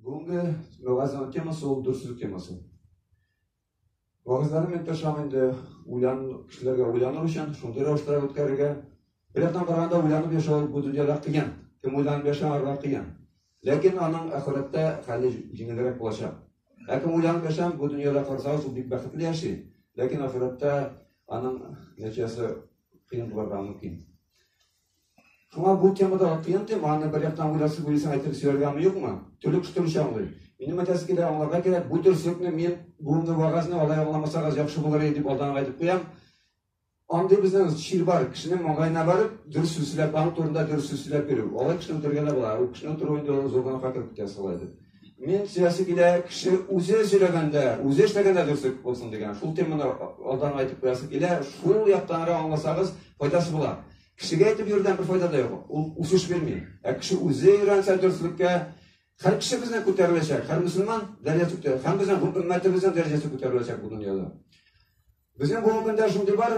Бүгінгі вағыздың темасы ол дүрсіздік темасы. Вағыздары мен ташам енді кішілерге ойланыр үшін, шундайра ұштара өткеріге. Bir yaqdan qaraganda o'ylanib yashash bu dunyoda qiyin. Kim o'ylanib yashashga qiyin. Lekin aning oxiratda hali yengilroq bo'lacak. Kim o'ylanib yashash bu dunyoda qarasa u bek baxtli yashaydi. Lekin oxiratda aning natijasi qiyin bo'lishi mumkin. Shunga bu temada qiyin tema, ana bir yaqdan o'ylasa bo'lsa aytib so'ragani yo'qmi? Turli tushunishadi. Mening matasiga anglarga kerak, bu tursukni men bugungi va'zni olay olmasangiz yaxshi bo'lar edi deb oldin aytib qo'yam. Anda bizden şiir var, kişinin mağayına varıp dürüst süsüler, bank turunda dürüst süsüler veriyor. Olay kişinin oturganda bular, o kişinin otur oyunda olan zorgana fakir kütüyası olaydı. Men siyasi gile kişi uze söylegende, uze işlegende dürüstlük olsun degen. Şul temini aldan aytıp koyası gile, şul yaptanları anlasanız faydası bular. Kişiye aytıp yürüden bir fayda da yok. O usuş vermeyin. Kişi uze öğrense dürüstlükke, her kişi bizden ko'tarilecek, her Müslüman derecesi ko'tarilecek, hem bizden ümmetimizin derecesi ko'tarilecek bu dünyada. Bizim bu günden şimdi var.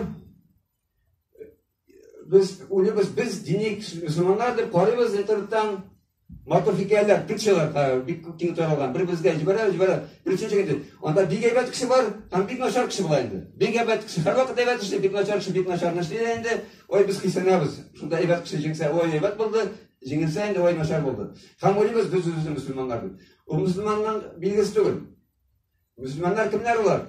Biz dini Müslümanlar deb qaraymiz internetdan motor hikoyalar, picturelar, keng taralgan. Bir bizga jibara, bir uchinchi onda begaybat kishi bor, ham bek nachar kishi bor endi. Begaybat kishi har vaqt aybat kishi, bek nachar ishlaydi endi. Oy biz qisanamiz. Shunda aybat kishi jingsa, oy aybat bo'ldi, jingilsa endi oy nachar bo'ldi. Ham o'ylaymiz biz o'zimiz musulmonlar deb. O musulmonlar belgisi tugul. Musulmonlar kimlar ular?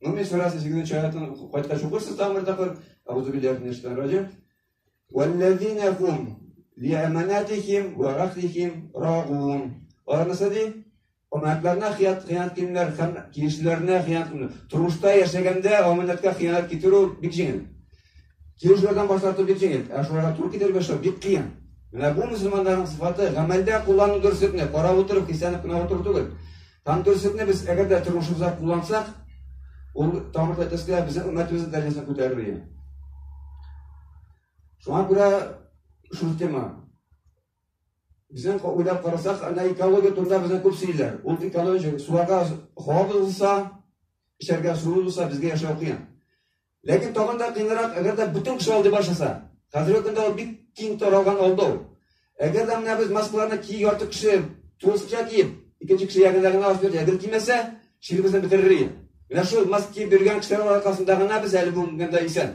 Numi surasi 8-chi oyatni qaytadan o'qirsiz, ta'mirda qil. أعوذ بالله من الشيطان الرجيم والذين هم لأماناتهم وعهدهم راعون. Anlasadi? Omanatlarına xiyonat qilinglar, kelishlarına xiyonat qilinglar. Turmushda yashaganda omonatga xiyonat keltiruv bek yengil. Kelishlardan bosh tortib bek yengil. Shularga to'g'ri kelib yashash bek qiyin. Mana bu musulmonlarning sifati amalda qo'llanib dursikni, qarab o'tirib, qisanib qilib o'tirib tugul. Tam dursikni biz agarda turmushimizda qo'llansak, u ta'mirda tasdiqla bizning ummatimizning darajasini ko'taradi. Şuna göre şu tema. Bizden oylab qarasak, ana ekologiya turida bizden ko'p seylar. O ekologiya sularga havo bo'lsa, isharga suv bo'lsa bizga yashash qiyin. Lekin tog'anda qiyinroq agarda butun qish oldi boshlasa, hozirgi kunda bek keng taralgan oldi. Agarda mana biz Moskvalarni yorti kishi to'sqa kiyib, ikkinchi kishi yaqinlarga olib berdi, agar kiymasa, shirimizni bitiririz. Mana shu Moskvaga bergan kishilar orqasindagina biz hali bugunda esan.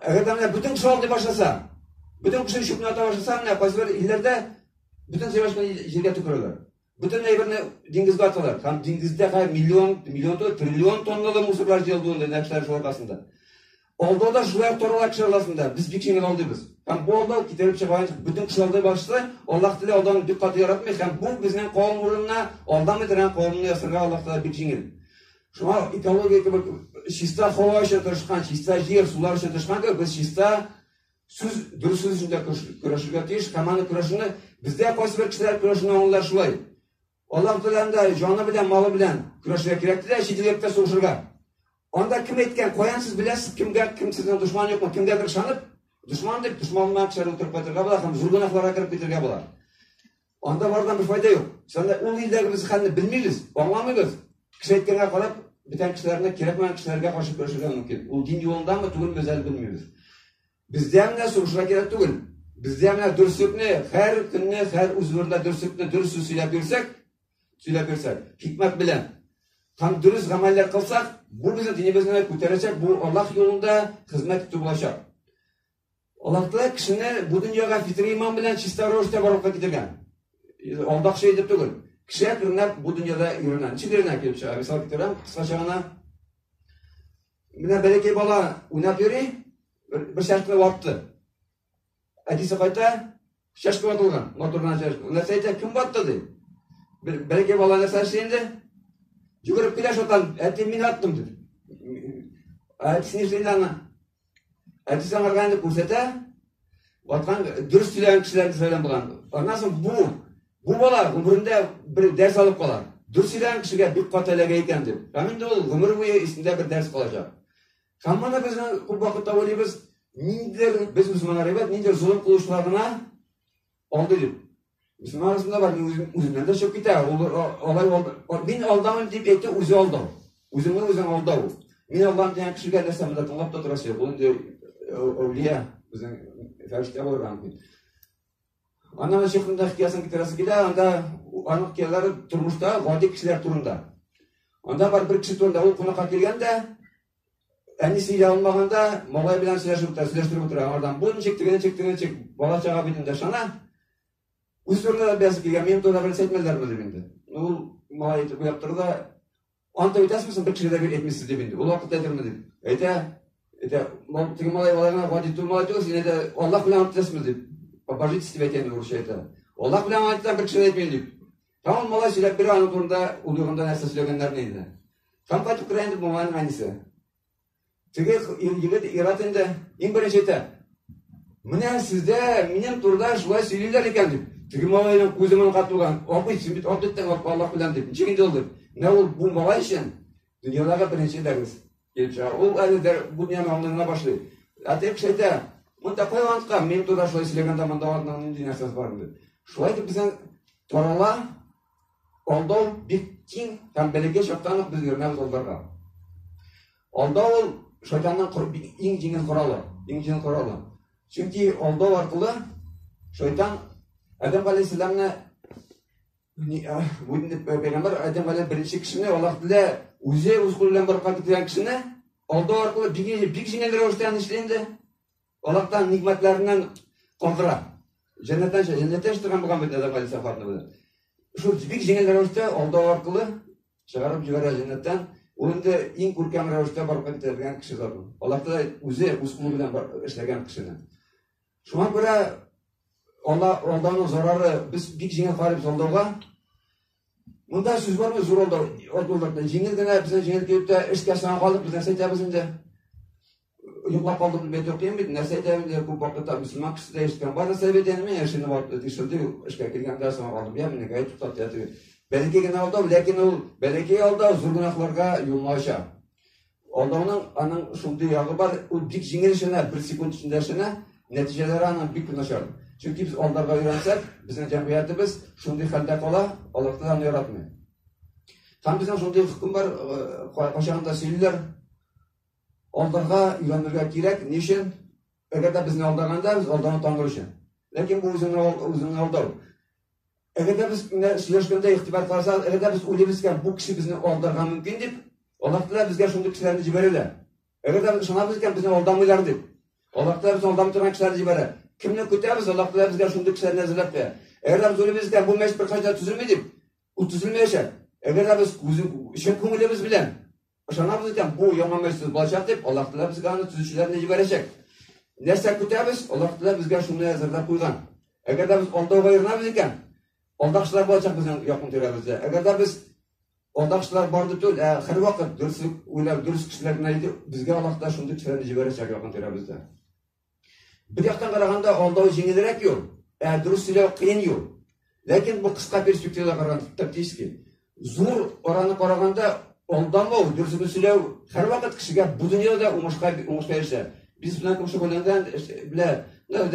Agarda bütün kişi oldu başlasa, bütün kişi şüknata başlasa, ne yapar? İllerde bütün savaşma yerine tükürürler. Bütün neyberine dengizde atırlar. Hem dengizde milyon trilyon tonnalı musurlar yıldığında nekşler şu ortasında. Oldu da şuraya torulak şarlasında. Biz bir kişinin oldu biz. Hem bu oldu giderip çıkayınca bütün kişi oldu başlasa, Allah dile odan dikkati yaratmıyor. Hem bu bizden kavim uğruna, ondan mıdıran kavimini yasırga Allah dile bir kişinin. Şuna ekologiya gibi şista hava için tırışkan, şista yer, sular için tırışkan ki biz şista dürüst söz içinde kurashirga teyish, hamani kurashini bizda qaysi bir kishilar kurashini onlar shulay. Alloh taolanda joni bilan, moli bilan kurashga kerakda, shidiyatda so'rashirga. Onda kim aytgan, qo'yan siz bilasiz, kim sizning dushman yo'qmi, kimgadir ishonib, dushman deb dushmanman kishilar o'tirib qo'ytirga bo'lar, ham zurgunohlarga kirib ketirga bo'lar. Onda bordan bir foyda yo'q. Sanda u yildagi biz hali bilmaymiz, anglamaymiz. Kishi aytganga qarab biten kişilerine kerakmayan kişilerge karşı görüşürler mümkün. O din yolundan mı tugul özel bilmiyoruz. Bizde hem ne soruşuna gerek tugul. Bizde hem ne dürüstlükne, her günne, her uzvurda dürüstlükne, dürüstlük söyleyip hikmet bilen. Tam dürüst ameller kılsak, bu bizim dinimizden kurtaracak, bu Allah yolunda hizmet tutup ulaşacak. Allah da kişini bu dünyaya fitri iman bilen çista roşta varlıkla getirgen. Aldak şey edip tugul. Kişiye kırınlar bu dünyada yürünen. İçilerinden kelip çıkar. Misal getirem, kısaçağına. Buna belki bala oynap yürü, bir şarkıda varttı. Adisi kayta, şaşkı vatılgan. Motordan şaşkı. Onlar sayta kim vattı dedi. Belki bala ne saçlayındı? Yugurup pilaş otan, eti min attım dedi. Adisini işleydi ana. Adisi anargandı kursete, vatkan dürüst söyleyen kişilerini söyleyen bulan. Ondan sonra bu bolar, ömründe bir ders alıp kalar. Dürüst kişiye bir katalaga ekan deb. Hamında o ömür boyu isinde bir ders kalacak. Hammana biz bu vaqtda o'ylaymiz, biz musulmonlar emas, nidir zulm qilishlarına oldi deb. Musulmon arasında var, o'zimdan da cho'p ketadi. Olay oldi. Men oldaman deb aytdi, o'zi oldi. O'zimni o'zim oldi. Men oldaman degan kishiga narsamda tinglab turasiz. Bu endi avliya bizning farishta bo'lgan. Анан шейхтин хикаясын кетерасы келе, анда анын хикаялары турмушта гади кишилер турында. Анда бар bir киши турында ул кунакка келгенде, әнисе иле алмаганда малай белән сөйләштереп утыра. Андан бу ничек тигән бала чага битендә шана. Үз турында бәясеп килгән, мен турында белсә әйтмәләрме дип инде. Ул малай әйтеп куеп торды да, анда әйтәсезме, bir кишигә дә әйтмисез дип инде. Ул вакытта әйтерме дип. Әйтә, теге малай балага гади турмалай түгел, син әйтә, Аллаһ белән әйтәсезме дип. Побожитесь әйтәне урысча әйтә. Аллаһ белән әйтсәң bir кишигә әйтмәйм дип. Там малай сөйләп бирә, аның турында улыгында нәрсә сөйләгәннәрне инде. Там кайтып керә инде малайның әнисе. Теге егет ират инде, иң беренче әйтә, менә сездә минем турда шулай сөйлиләр икән дип. Теге малайның күзеннән катылган, "Апый, син бит атыттың Аллаһ белән" дип. Ничек инде ул дип. Менә ул бу малай өчен дөньядагы беренче дәрес. Килеп чыга. Ул әле бу дөньяны аңлана башлый. Атып әйтә, "Монда кайванка, мен турда шулай сөйләгәндә монда атның нинди нәрсәсе бар" дип. Шулай дип безнең тарала алдау бик киң һәм бәләкәй чактан ук безгә мәгълүм булдырга. Алдау ул шайтанның иң җиңел коралы. Чөнки алдау аркылы шайтан Адам алейхиссаламны Пәйгамбер Адам алейхиссалам беренче кешене Аллаһ Тәгалә үзе үз кулы белән барып киткән кешене алдау аркылы бик җиңел рәвештә эшләнде. Аллаһтан ниғмәтләреннән калдыра. Җәннәттән чыган булган бит Адам алейхиссалам. Шул бик җиңел рәвештә алдау аркылы чыгарып җибәрә җәннәттән. Ул инде иң күркәм рәвештә барып киткән кеше заты. Аллаһ Тәгалә үзе үз кулы белән эшләгән кешене. Шуңа күрә алдауның зарары без бик җиңел карыйбыз алдауга. Монда сүз бармы зур алдау? Алдауларда җиңел генә безнең җиңел килеп тә эшкә саңа калып без нәрсә әйтәбез инде. Йоклап калдым дип әйтәм бит, нәрсә әйтәм инде, күп вакытта мөселман кеше дә ишеткән. Бары сәбәтен мен яшенә барып тишелде, эшкә килгәндә саңа калдым. Я менә гәй туктап ятты. Бәлки генә алдау, ләкин ул бәлки алдау зур гөнаһларга юлны ача. Алдауның аның шундый ягы бар, ул бик җиңел эшенә, 1 секунд эчендә эшенә, нәтиҗәләре аның бик начар. Чөнки без алдарга өйрәнсәк, безнең җәмгыятебез шундый хәлдә кала, Аллаһ Тәгалә яратмый. Там безнең шундый хөкем бар, кайчагында сөйлиләр. Алдарга өйрәнергә кирәк, нишен? Әгәр дә безне алдаганда, без алданы таныр өчен. Ләкин бу үзенең алдау. Әгәр дә без сөйләшкәндә игътибар кылсак, әгәр дә без уйлыйбыз икән, бу кеше безне алдарга мөмкин дип, Аллаһ Тәгалә безгә шундый кешеләрне җибәрә. Әгәр дә шунабыз икән, безне алдамыйлар дип. Аллаһ Тәгалә безне алдамый торган кешеләрне җибәрә. Кемне көтәбез? Аллаһ Тәгалә безгә шундый кешеләрне әзерләп куя. Әгәр дә уйлыйбыз икән, бу мәчет бер кайда төзелми дип, ул төзелмәячәк. Әгәр дә без чын күңелебез белән ышанабыз икән, бу яңа мәчет булачак дип, Аллаһ Тәгалә безгә аны төзүчеләрне җибәрәчәк. Нәрсә көтәбез? Аллаһ Тәгалә безгә шуны әзерләп куйган. Әгәр дә без алдауга йөрнәбез икән, алдакчылар булачак безнең якын тирәбездә. Әгәр дә без алдакчылар барды түгел, һәрвакыт дөрес уйлап, дөрес кешеләрне әйтеп, безгә Аллаһ Тәгалә шундый кешеләрне җибәрәчәк якын тирәбездә. Bir яктан караганда алдау җиңелрәк юл, дөрес сөйләү кыен юл. Ләкин бу кыска перспективада караганда тактически зур араны караганда алдамау, дөрес сөйләү һәрвакыт кешегә бу дөньяда уңышка ирешә. Biz bilan ko'shib bo'lgandan bilan,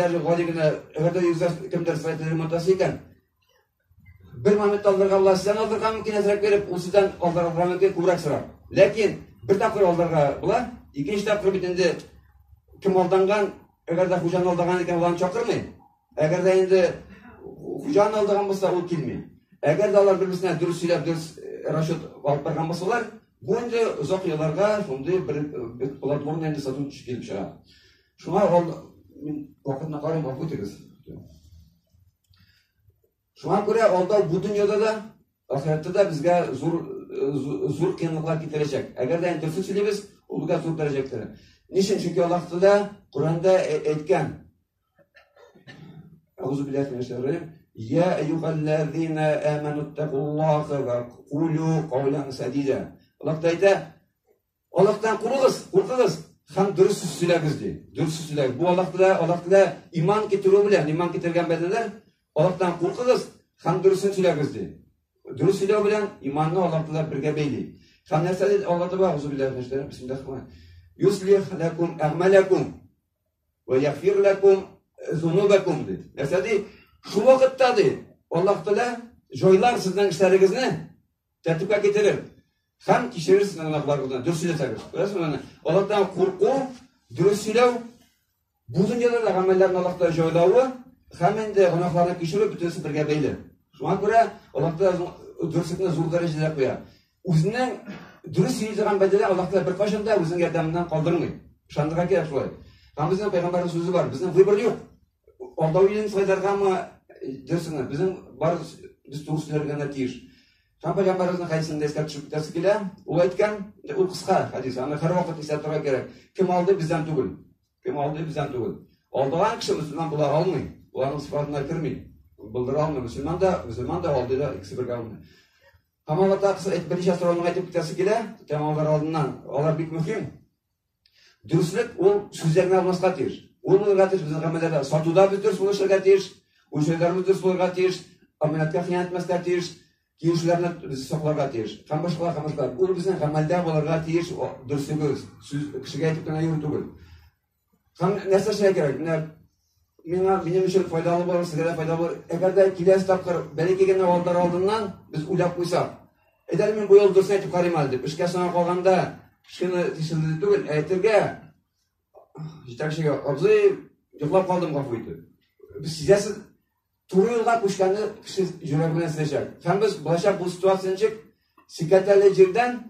даже g'oligina agarda kimdir saytida remontasi ekan, bir moment oldirga Alloh sizdan oldirga mumkinroq berib, u sizdan oldirga mumkin ko'proq so'rab. Lekin bir taqir oldirga bular, ikkinchi taqir bitindi kim oldangan, agarda xo'jani oldirgan ekan, ularni chaqirmay. Agarda endi xo'jani oldirgan bo'lsa, u kelmay. Agarda ular bir-birisiga durust so'ylab, durust rashat olib bergan bo'lsalar, bu endi uzoq yillarga shunday bir platforma endi sotuvchi kelib chiqadi. Shunga men vaqtni qarang, olib o'tiriz. Shunga ko'ra aldau bu dunyoda da, oxiratda da bizga zo'r qiyinliklar keltirajak. Agarda endi durust so'ylaymiz, u bizga zo'r darajadir. Nishin chunki Alloh taolo Qur'onda aytgan. A'udhu billahi minash shaytonir rojim. Ya ayyuhallazina amanu taqulloha va qulu qawlan sadida. Alloh aytadi, Allohdan qo'rqingiz, ham durust so'zlaymiz deydi. Durust so'zlaymiz. Bu Alloh taolo iymon keltiruv bilan, iymon keltirgan bandalar Allohdan qo'rqingiz, ham durust so'zlaymiz deydi. Durust so'zlaw bilan iymonni Alloh taolo birga baylaydi. Ham narsa deydi Alloh taolo a'udhu billahi minash shaytonir rojim. Bismillahirrohmanirrohim. Yuslih lakum a'malakum va yaghfir lakum zunubakum deydi. Narsa deydi, shu vaqtda deydi Alloh taolo joylar sizning ishlaringizni tartibga keltirib, ham kişiler sınavlarından dürüst söyleseniz. Öylesine Allah'tan korku, dürüst söylev, bu dünyada da amellerin Allah'tan joylağı, һәм инде гөнаһларны кичерү бөтенесе бергә бәйле. Шуңа күрә Аллаһ Тәгалә дөреслекне зур дәрәҗәдә куя. Үзенең дөрес сөйләгән бәдәле Аллаһ Тәгалә бер кашан да үзенең ярдәменнән калдырмый. Ышанырга кирәк шулай. Һәм безнең пәйгамбәрнең сүзе бар. Безнең выбор юк. Алдау илен сайдаргамы дөресне безнең бар без туры сөйләргә тиеш. Һәм пәйгамбәрнең хәдисендә искә төшеп китәсе килә. Ул әйткән, ул кыска хәдис, аны һәр вакыт исәп торырга кирәк. Кем алды бездән түгел. Кем алды бездән түгел. Алдаган кеше мөселман була алмый. Уларның сыйфатына керми. Булдыра алмый. Мөселман да алды да икесе бергә алмый. Һәм Аллаһ Тәгалә берничә сорауларны әйтеп китәсе килә. Тәмамлар алдыннан. Алар бик мөһим. Дөреслек ул сүзләргә алмаска тиеш. Ул булырга тиеш безнең гамәлләрдә. Сатуда без дөрес булырга тиеш. Уҗайларыбыз дөрес булырга тиеш. Аманатка хыянат итмәскә тиеш. Киюшләрне сакларга тиеш. Һәм башка. Ул безнең гамәлдә булырга тиеш дөреслегебез. Сүз кешегә әйтеп кенә йөрү түгел. Һәм нәрсә эшләргә кирәк? Минем өчен файдалы булыр, сезгә дә файдалы булыр. Әгәр дә киләсе тапкыр бәлки килгән авылдар алдыннан без уйлап куйсак. Әйдәр мин бу ел дөрес әйтеп карыйм әле дип. Эшкә саңа калганда кешене тишелде түгел, әйтергә җитәкчегә абзый йоклап калдым гафу итеп. Без сизәсез туры юлга күчкәнне кеше йөрәге белән сизәчәк. Һәм без булачак бу ситуацияне чик сикәтәле җирдән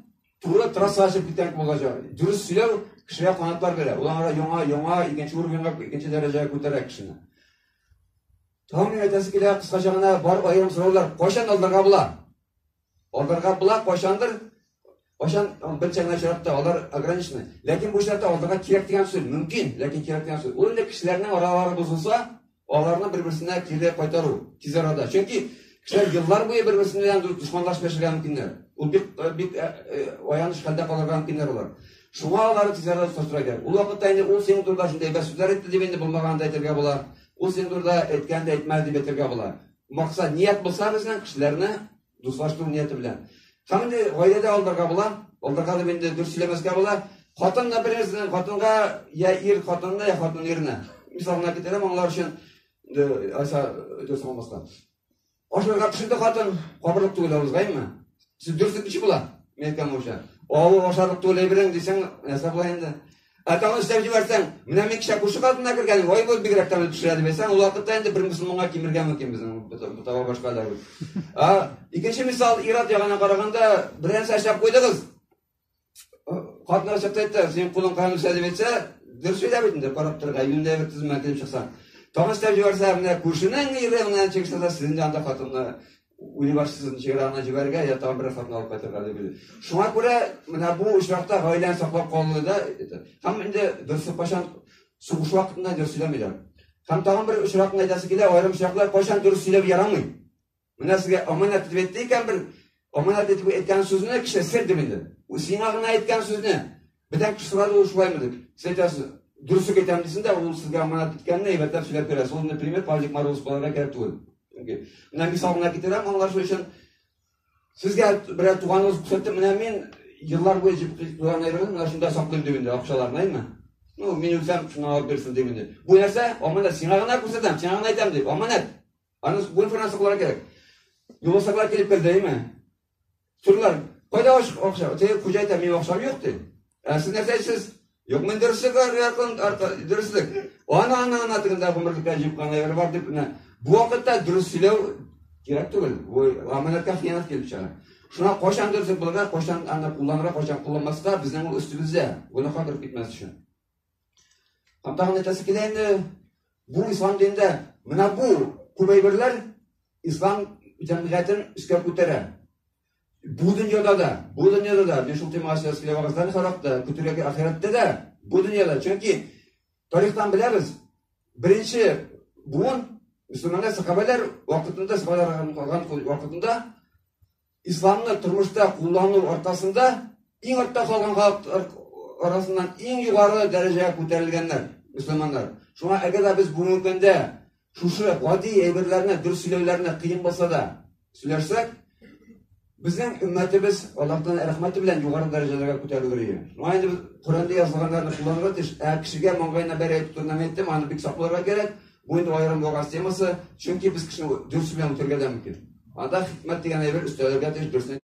туры трассага чыгып киткән булачак. Дөрес сөйләү кешегә канатлар бирә. Уларга яңа икенче уровеньга, икенче дәрәҗәгә күтәрә кешене. Тагын әйтәсе килә кыскача гына бар аерым сораулар. Кайчан алдарга була? Алдарга була кайчандыр? Кайчан берчә генә чиратта алар ограничены. Ләкин бу чиратта алдарга кирәк дигән сүз мөмкин, ләкин кирәк дигән сүз. Ул инде кешеләрнең аралары бозылса, аларны бер-берсенә кире кайтару тиз арада. Чөнки кешеләр еллар буе бер-берсенә белән душманлашып яшәргә мөмкиннәр. Ул бик аяныч хәлдә калырга мөмкиннәр алар. Шуңа алар тиз арада тотырга кирәк. Ул вакытта инде ул синең турда шундый бәс сүзләр әйтте дип инде булмаганда әйтергә була. Ул синең турда әйткәндә әйтмәде дип әйтергә була. Максат ният булса безнең кешеләрне дуслаштыру нияте белән. Һәм инде гаиләдә алдарга була. Алдарга дип инде дөрес сөйләмәскә була. Хатын да берәрсен, хатынга я ир хатынына, я хатын иренә. Мисалына китерәм, алар өчен айса дөрес булмаска. Ашырга пешерде хатын, кабырлык түгел авызгаймы? Сез дөрес кеше була. Мен әйткән буенча. Авыл ашарлык түгел бирәң дисәң, нәрсә була инде? Атаңны эшләп җибәрсәң, менә мин кичә күрше хатынына кергән, ой бу бигрәк тәмле пешерә дип әйтсәң, ул вакытта инде бер мөселманга кимергән мөмкин безнең бутава башкалар. Икенче мисал ират ягына караганда, берәр сәшәп куйдыгыз. Хатыннар чакта син кулың кайны эшлә дип әйтсә, дөрес сөйләп бит инде, карап торырга, юнда бер тизмә килеп чыкса. Тагын эшләп җибәрсә, менә күршенең ире менән чыкса, сезнең янда хатынны университетның чыгарына җибәргә, я тагын бер хатын алып кайтырга дип бил. Шуңа күрә менә бу очракта гаиләне саклап калуы да, һәм инде дөрес кайчан сугыш вакытында дөрес сөйләмиләр. Һәм тагын бер очракны әйтәсе килә, аерым очраклар кайчан дөрес сөйләп ярамый. Менә сезгә аманат дип әйтте икән бер, аманат дип әйткән сүзне кеше сер дип инде. Ул сиңа гына әйткән сүзне бедән кеше сорады ул шулаймы дип. Сез әйтәсез, дөрес әйтәм дисәң дә, ул сезгә аманат иткәнне әйбәтләп сөйләп бирә. Ул, например, Павлик Мороз буларга кирәк түгел. Менә мисалына китерәм, аңлашу өчен сезгә берәр туганыгыз күрсәтте, менә мин еллар буе туган әйберне менә шунда саклыйм дип инде, акчаларны, әйме? Ну, мин үзем шуны алып бирсен дип инде. Бу нәрсә аманат, сиңа гына күрсәтәм, сиңа гына әйтәм дип, аманат. Аны бу информация кылырга кирәк. Юлсаклар килеп келде, әйме? Турлар, кайда акча? Тәй хуҗа әйтә, мин акчам юк ди. Сез нәрсә әйтсез? Юк, мен дөреслек дөреслек. Ана тигәндә гомерлеккә җипкан әйбер бар дип, бу вакытта дөрес сөйләү кирәк түгел. Бу аманатка хыянат килеп чыга. Шуңа кайчан дөрес булырга, кайчан аны кулланырга, кайчан кулланмаска безнең ул өстебездә. Гынаһка кирип китмәс өчен. Һәм тагын әйтәсе килә инде, бу ислам динендә менә бу күп әйберләр ислам җәмгыятен үскә күтәрә. Бу дөньяда да, мен шул темага сөйләп вакытларны характа, күтәрәгә ахиратта да, бу дөньяда, чөнки тарихтан беләбез. Беренче буын мөселманнар сахабалар вакытында, сахабалар калган вакытында исламны тормышта куллану аркасында иң артта калган халык арасыннан иң югары дәрәҗәгә күтәрелгәннәр мөселманнар. Шуңа әгәр без бүгенге көндә шушы гади әйберләрне, дөрес сөйләүләрне кыен булса да сөйләсәк, безнең өммәтебез Аллаһтан рәхмәте белән югары дәрәҗәләргә күтәрелер. Шуңа инде Коръәндә язылганнарны кулланырга тиеш. Кешегә маңгайына бәрә әйтүне әйттем, аны бик сакларга кирәк. Бу инде аерым булган темасы, чөнки без кешене дөрес белән үтергә дә мөмкин. Анда хикмәт дигән әйбер өстәлергә тиеш дөрес